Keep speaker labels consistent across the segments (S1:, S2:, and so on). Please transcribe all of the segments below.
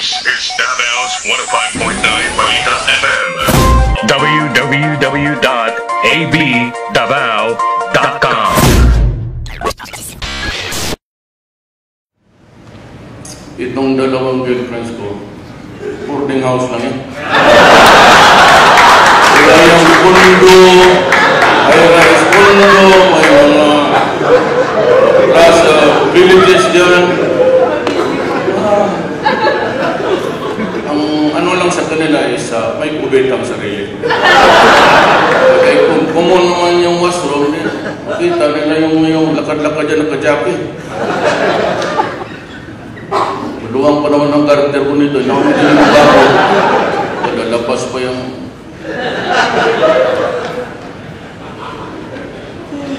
S1: This is Dabao's 105.9 Balita FM. www.abdabao.com.
S2: Itong dalawang girlfriends ko, boarding house lang eh. Kaya yung pundo, may rice pundo, may mga villages dyan. Ang ano lang sa kanila is may kubetang sarili. Kaya kung common naman yung washroom, makita nila yung lakad-lakad dyan naka-jacket. Luwang pa naman ang karakter ko nito. Hindi ako nagbago. Lalapas pa yung...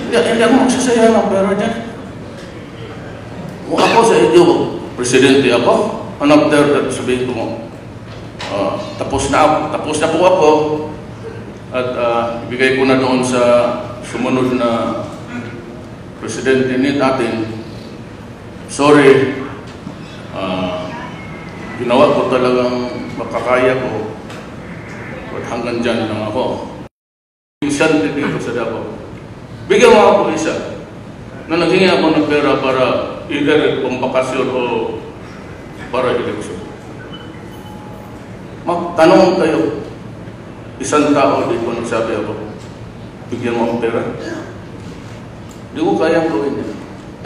S2: Hindi ako magsasaya ng pera dyan. Kung ako sa inyo, presidente ako, anak there, sabihin ko mo, tapos na po ako, at ibigay ko na doon sa sumunod na presidente natin. Sorry, ginawa ko talagang makakaya ko at hanggang dyan lang ako. Minsan dito sa Davao, bigyan mo ako isa na naghingi ako ng pera para either pampakasyon o para eleksyon. Magtanong kayo, isang tao dito nagsabi ako, bigyan mo ang pera. Di ko kayang gawin yan.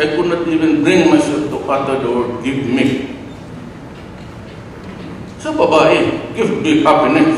S2: I could not even bring myself to utter the word, give me. Sa babae, give me happiness.